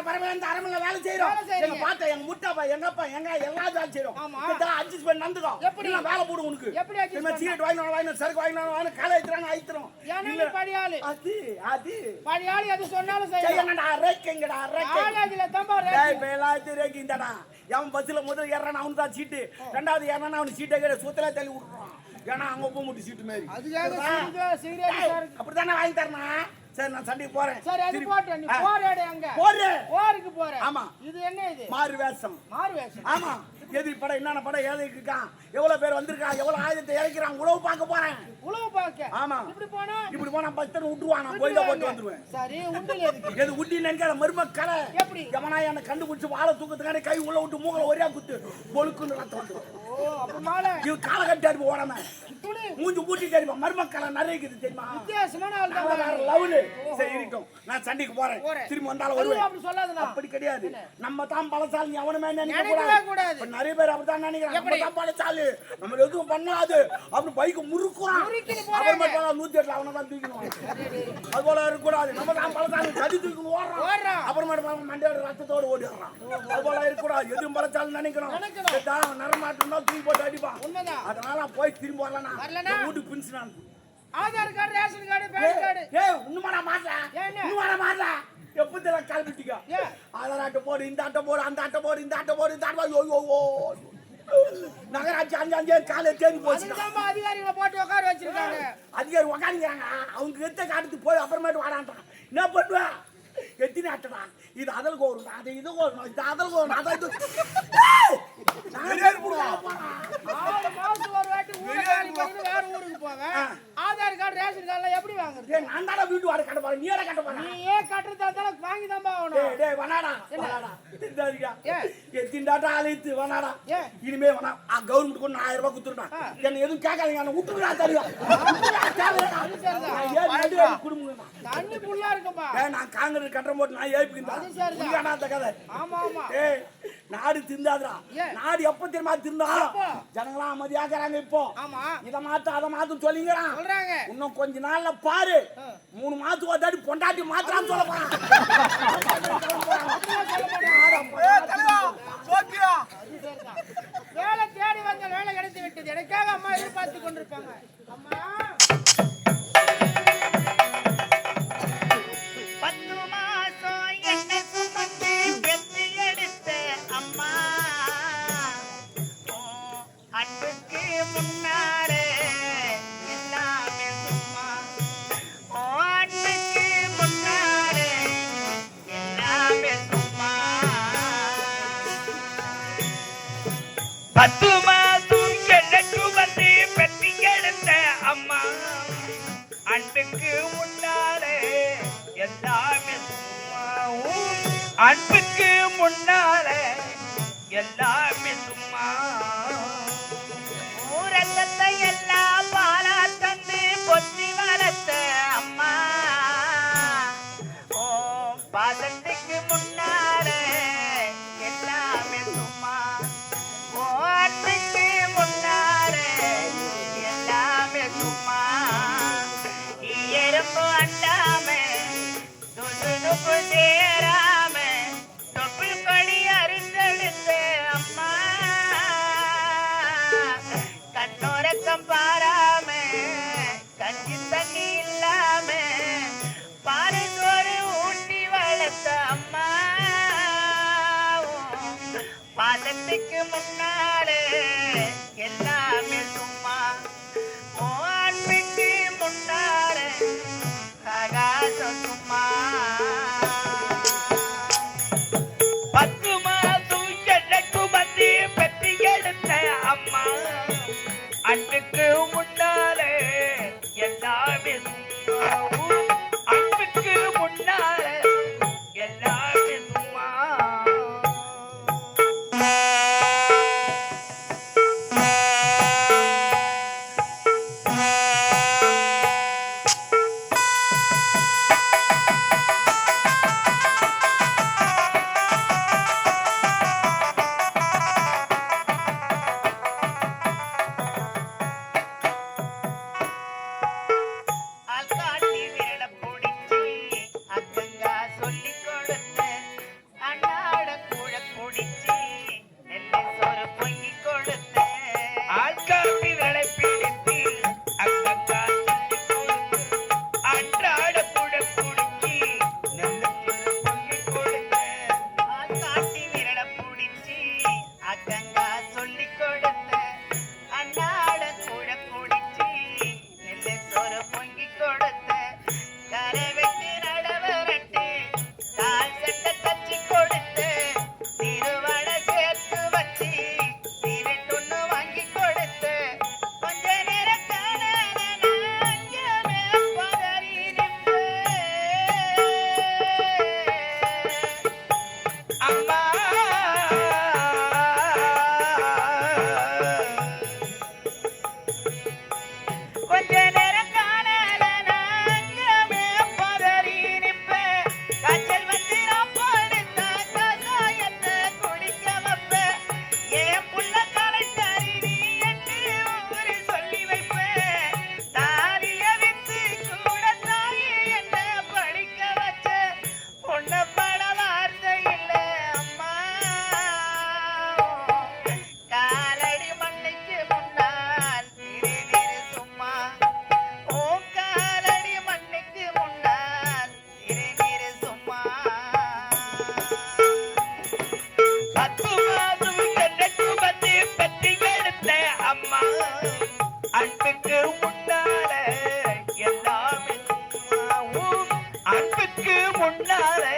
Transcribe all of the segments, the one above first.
பரவாயில்ல அரமல வேலை செய்றோம். எங்க பாட்ட எங்க முட்டப்பா எங்கப்பா எங்க எல்லா வேலை செய்றோம். கிட்ட அட்ஜஸ்ட் பண்ணி நடந்துக்கோ. இல்ல வேலை போடு உனக்கு. எப்படி அட்ஜஸ்ட் பண்ணி? சீட் வாங்கினா சரக்கு வாங்கினா காலை ஏத்துறாங்க ஐத்துறோம். யானே படியாளு. அது படியாளு எது சொன்னாலும் செய்ய. என்னடா ரேக்கங்கடா ரேக்க. காலேஜ்ல தம்பா ரேக்க. டேய் பேலாத்து ரேக்கிங்கடா. அவன் பஸ்ல முதல்ல ஏறறான் அவன் தான் சீட். இரண்டாவது ஏறறான் அவன் சீட்டை கேட சுத்தல தள்ளி விட்டுறான். ஏன்னா அங்க போய் முட்டி சீட் மாதிரி. அதுக்காக சீரியஸா இருக்கு. அப்படி தானே வாங்கி தரனா? சரி நான் சண்டைக்கு போறேன். சரி அது போடு நீ போறேடே அங்க. போருக்கு போற. ஆமா. இது என்ன இது? மாறு வேஷம். ஆமா. எதிரி படம் என்னென்ன படம் ஏதோ இருக்கான். எவ்வளவு பேர் வந்திருக்கான். எவ்வளவு ஆயுதத்தை இறக்கிறான். உளவு பார்க்க போறேன். உளவு பார்க்க. ஆமா. இப்படி போனா பத்தன விட்டுவான். நான் போய் தான் போட்டு வந்துருவேன். சரி உண்டில எதுக்கு? எது உண்டில நினைக்கிற மர்மக்கலை. எப்படி? எவனா என்ன கண்டுபிடிச்சு வாளை தூக்கத்துக்கான கை உள்ள விட்டு மூங்கல ஒரே குத்து. பொழுக்குன்னு ரத்தம் வந்துரும். ஓ அப்ப மாலை. இது கால கட்டாரு ஓடாம. மூஞ்சி பூட்டி தெரியுமா மர்மக்கலை நிறையக்குது தெரியுமா? வித்தியாசமான ஆள் தான். வேற லவ்ல. சரி இருக்கட்டும். நான் சண்டைக்கு போறேன். திரும்பி வந்தால வருவேன். அப்படி சொல்லாதடா. அப்படி கிடையாது. நம்ம தான் பலசாலி அவனமே நினைக்க கூடாது. இப்ப நிறைய பேர் அப்படிதான் நினைக்கிறாங்க. நம்ம தான் பலசாலி. நம்ம எதுவும் பண்ணாது. அப்படி பைக் முறுக்குறான். அப்புறமா 108 அவன தான் தூக்கிடுவான். அது போல இருக்க கூடாது. நம்ம தான் பலசாலி சடி தூக்கி ஓடுறான். அப்புறமா மண்டையோட ரத்தத்தோட ஓடிடுறான். அது போல இருக்க கூடாது. எதுவும் பலசாலி நினைக்கணும். நரமாட்டம் தான் தூக்கி போட்டு அடிப்பான். அதனால போய் திரும்பி வரலனா வீட்டுக்கு பின்சினான். Aadhaar card ration card PAN card ஏய் இன்னும் நான் மாட்டேன். இன்னும் வர மாட்டேன். எப்பதல கால்பிட்டிங்க. ஆதார் அட்டை போடு இந்த அட்டை போடு அந்த அட்டை போடு இந்த அட்டை போடு இந்த அட்டை ஐயோ நகராட்சி அஞ்சு காலை தேடி போச்சு. நம்ம அதிகாரிகளை போட்டு உட்கார வச்சிருக்காங்க. அதிகாரி உட்காந்துக்கிறாங்க. அவங்க எத்த காட்டுக்கு போய் அப்புறமேட்டு வாடான்றான். என்ன பண்ணுவ? எத்தினி அட்டடா இது அதல் கோரும் அது இது கோரும் இது அதல் கோரும் அதை இது ஒரு வாட்டி வேற ஊருக்கு போங்க. ஆதார் கார்டு ரேஷன் கார்டுலாம் எப்படி வாங்குறது? நான் தானே வீட்டு வாடகை கட்ட போறேன். நீ ஏற கட்ட போற? நீ ஏன் கட்டுறதா இருந்தாலும் வாங்கி தான் ஆகணும். டேய் வனாடா வனாடா திண்டாதியா எத்திண்டாடா அழைத்து வனாடா இனிமே வனா கவர்மெண்ட் கொண்டு 1000 ரூபாய் குடுத்துறேன். என்ன எதுவும் கேட்காதீங்க. நான் விட்டுறா தருவா. குடும்பம் தண்ணி புல்லா இருக்குப்பா. நான் காங்கிரஸ் கட்டற போட்டு நான் ஏய்பிக்கிறேன். கதை ஆமா ஆமா. ஏய் நாடு திருந்தாதுடா. நாடு எப்ப தெரியுமா திருந்தா? ஜனங்களா அமைதியாக்குறாங்க இப்போ. ஆமா இத மாத்து அத மாத்துன்னு சொல்லிங்கறான். சொல்றாங்க. இன்னும் கொஞ்ச நாள்ல பாரு 3 மாசத்துக்கு ஒருதாடி பொண்டாட்டி மாத்துறான்னு சொல்ல போறான். வேலை தேடி வந்த வேலை கிடைத்து விட்டது. எனக்காக அம்மா எதிர்பார்த்து கொண்டிருப்பாங்க. அம்மா முன்னாரே எல்லாமே சும்மா ஆண்மைக்கு முன்னாரே எல்லாமே சும்மா 10 மாதம் எனக்கு வந்து பெட்டி எடுத்த அம்மா அன்புக்கு முன்னாரே எல்லாமே சும்மா அன்புக்கு முன்னாலே எல்லாமே சும்மா ரத்தத்தை எல்லாம் பாலா தந்து பொத்தி வளர்த்த அம்மா ஓ பாசத்துக்கு முன்னாலே எல்லாமே சும்மா ஓ அன்புக்கு முன்னாலே எல்லாமே சும்மா எறும்பு அண்டாம துணுப்பு சேராம தொப்புள் கொடி அறுத்தெடுத்த அம்மா கண்ணோரக்கம் பாராம கஞ்சி தண்ணி இல்லாம பாரதோடு ஊட்டி வளர்த்த அம்மா பாசத்துக்கு முன்னாலே எல்லாமே சும்மா ஓ அன்புக்கு முன்னாலே ஆகாசம் சும்மா 10 மாதம் எனக்கு வந்து பெட்டி எடுத்த அம்மா அன்புக்கு முன்னாலே எல்லாமே அன்புக்கு முன்னாலே எல்லாமே சும்மா கண்ணுக்கு முன்னாலே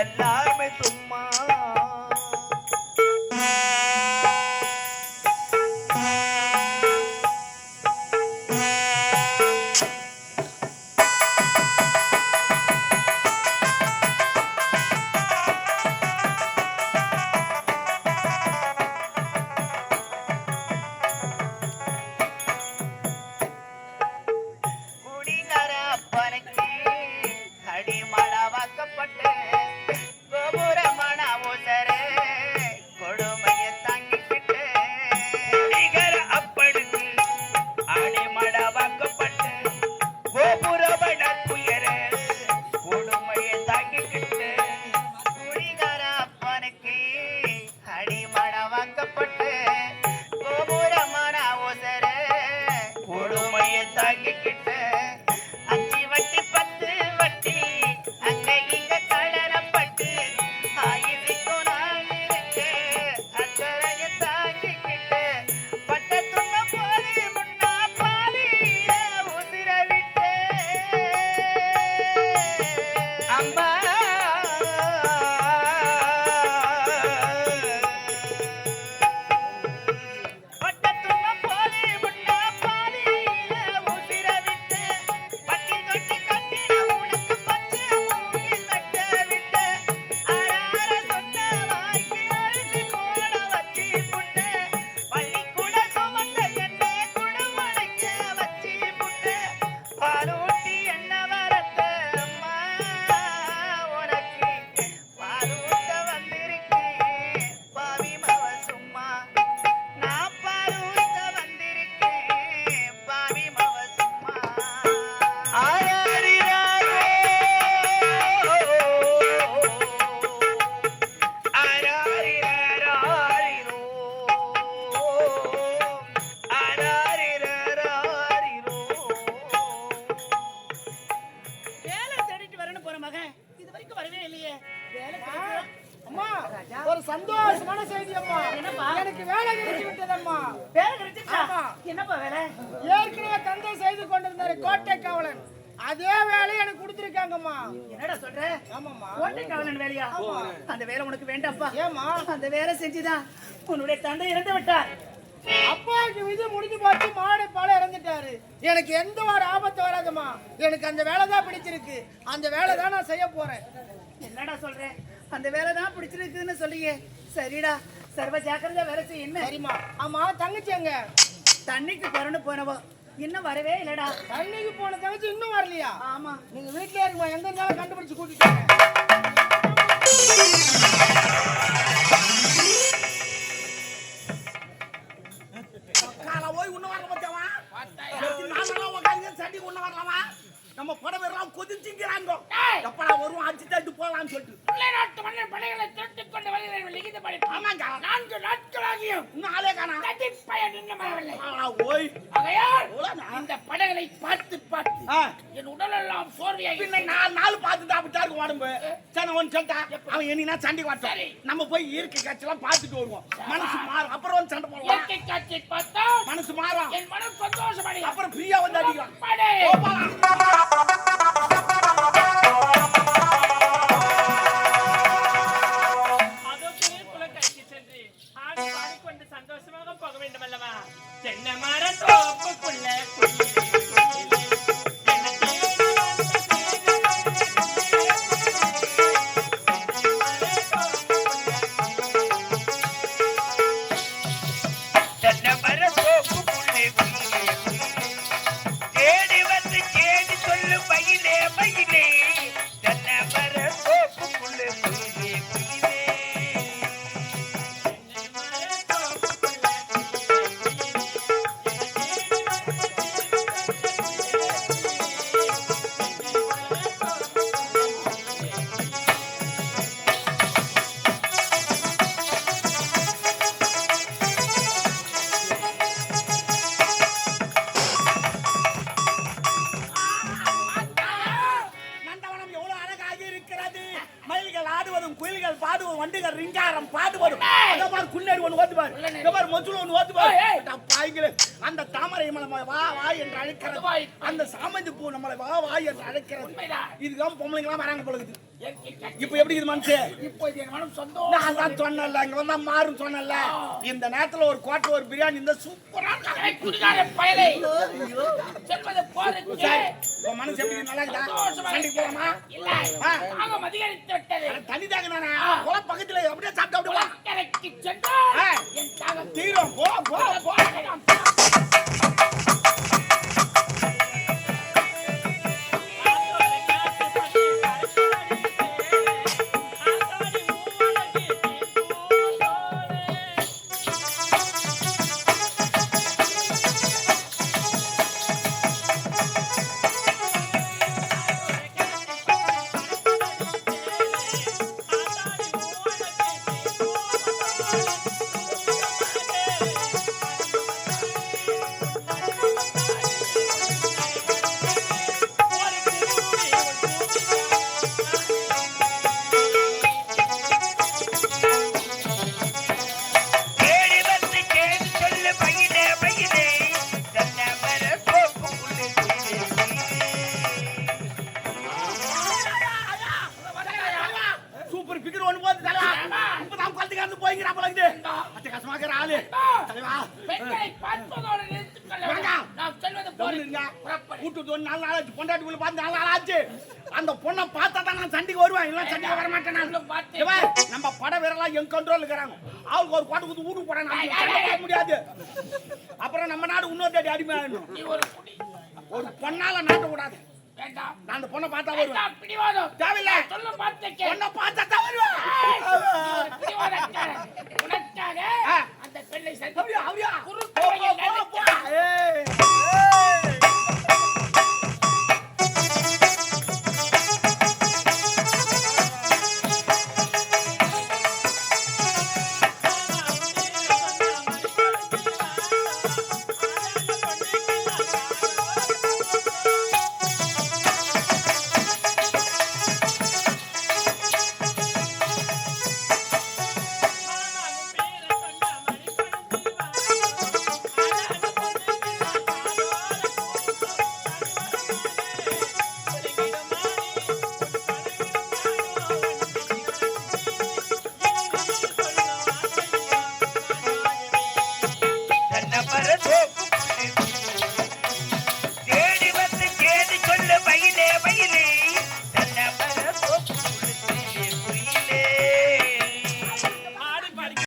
எல்லாமே சும்மா ஒரு சந்தோஷமான செய்தி அம்மா. எனக்கு வேலை கிடைச்சு விட்டதம்மா. வேலை கிடைச்சிச்சா? என்னப்பா வேலை? ஏற்கனவே தந்தை செய்து கொண்டிருந்தாரு கோட்டை காவலன், அதே வேலையை எனக்கு கொடுத்திருக்காங்கம்மா. என்னடா சொல்ற? ஆமாம்மா. கோட்டை காவலன் வேலையா? அந்த வேலை உனக்கு வேண்டாப்பா. ஏம்மா? அந்த வேலை செஞ்சுதான் உன்னுடைய தந்தை இறந்து விட்டார். அப்பாவுக்கு விதி முடிஞ்சு போச்சு, மாடு பால இறந்துட்டாரு. எனக்கு எந்த ஒரு ஆபத்து வராதுமா. எனக்கு அந்த வேலை தான் பிடிச்சிருக்கு, அந்த வேலை தான் நான் செய்ய போறேன். என்னடா சொல்றேன்? அந்த வேலை தான் பிடிச்சிருக்குன்னு சொல்றீங்க. சரிடா, சர்வ ஜாக்கிரதையா வேலை செய்ய. என்ன சரிம்மா. ஆமா, தங்கச்சி எங்க? தண்ணிக்கு பறந்து போனவோ இன்னும் வரவே இல்லடா. தண்ணிக்கு போன தங்கச்சி இன்னும் வரலையா? ஆமா. நீங்க வீட்லயே இருக்குமா, எங்க இருந்தாலும் கண்டுபிடிச்சு கூட்டிட்டு போய் உன்ன வரல பத்தவா நாமெல்லாம் உட்காந்து சண்டி உன்ன வரலாமா? நம்ம படம் எல்லாம் கொதிச்சுங்கிறாங்க. எப்படா வருவோம் அடிச்சு தட்டு போலாம்னு சொல்லிட்டு நாட்டு மன்னர் படைகளை திரட்டிக் கொண்டு வருகிறேன். லிகித படை. ஆமாங்க. 4 நாட்களாகியும் இன்னும் ஆளே காணா. பயன் இன்னும் வரவில்லை. ஓய் ஆகையால் இந்த படைகளை பார்த்து பார்த்து என் உடலெல்லாம் சோர்வையாகி பின்ன நாலு பார்த்துட்டு அப்படித்தான் இருக்கும் உடம்பு. சரி ஒன்று சொல்லிட்டா அவன் என்னன்னா சண்டை வாட்டாரு. நம்ம போய் இயற்கை காட்சியெல்லாம் பார்த்துட்டு வருவோம். மனசு மாறும். அப்புறம் வந்து சண்டை போடலாம். இயற்கை காட்சியை பார்த்தா மனசு மாறும். என் மனம் சந்தோஷமடையும். அப்புறம் ஃப்ரீயா வந்து அடிக்கலாம். படை. சந்தோஷமாக போக வேண்டும் அல்லவா? தென்னை மர தோப்புக்குள்ள தென்னை மர தோப்புக்குள்ளே தேடி வந்து கேடி சொல்லும் இருக்கிறது. மயில்கள் ஆடுவதும் குயில்கள் பாடுவதும் வண்டுகள் ரிங்காரம் பாடுவதும் அந்த மாதிரி குன்னேரி ஒன்று ஓத்து பாரு, இந்த மாதிரி மொச்சுல ஒன்று ஓத்து பாரு. பாய்களே அந்த தாமரை நம்மளை வா வா என்று அழைக்கிறது, அந்த சாமந்தி பூ நம்மளை வா வா என்று அழைக்கிறது. இதுதான் பொம்பளைங்களாம் வராங்க பொழுது. இப்ப எப்படி இது மனுஷன்? இப்போ இது என் மனம் சொந்தம். நான் தான் சொன்னல, இங்க வந்தா மாறும் சொன்னல. இந்த நேரத்துல ஒரு கோட்டை ஒரு பிரியாணி இந்த சூப்பரா குடிகார பயலே செல்வது போறது. உன் மனசு எப்படி நல்லா இருக்குதா? சண்டைக்கு போறோமா? இல்ல ஆக அதிகரித்து விட்டது. தனி தாங்க நானே கொலை பக்கத்துல அப்படியே சாப்பிட்டு அப்படியே வா. கரைக்கு சென்றால் என் தாகம் தீரும். போ போ போ. அந்த பொண்ணை பார்த்தா தான் நான் சண்டைக்கு வருவேன், இல்ல சண்டைக்கு வர மாட்டேன். நம்ம பட வீரலாம் என் கண்ட்ரோல் இருக்கிறாங்க. அவருக்கு ஒரு கோட்டை குத்து வீட்டுக்கு போறாங்க முடியாது. அப்புறம் நம்ம நாடு இன்னொரு தேடி அடிமை ஆயிடும். ஒரு பொண்ணால நாட்ட கூடாது. நான் அந்த பொண்ணை பார்த்தா வருவேன். தேவையில்லை, பொண்ணை பார்த்தா